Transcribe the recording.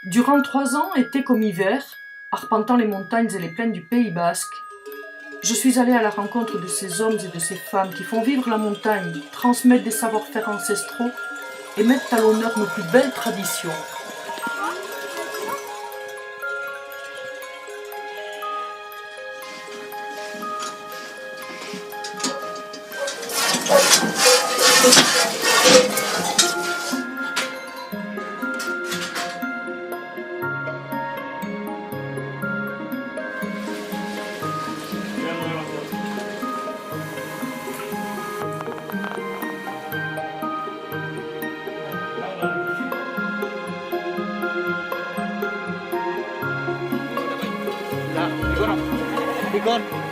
Durant 3 ans, été comme hiver, arpentant les montagnes et les plaines du Pays basque, je suis allée à la rencontre de ces hommes et de ces femmes qui font vivre la montagne, transmettent des savoir-faire ancestraux et mettent à l'honneur nos plus belles traditions. Ikon.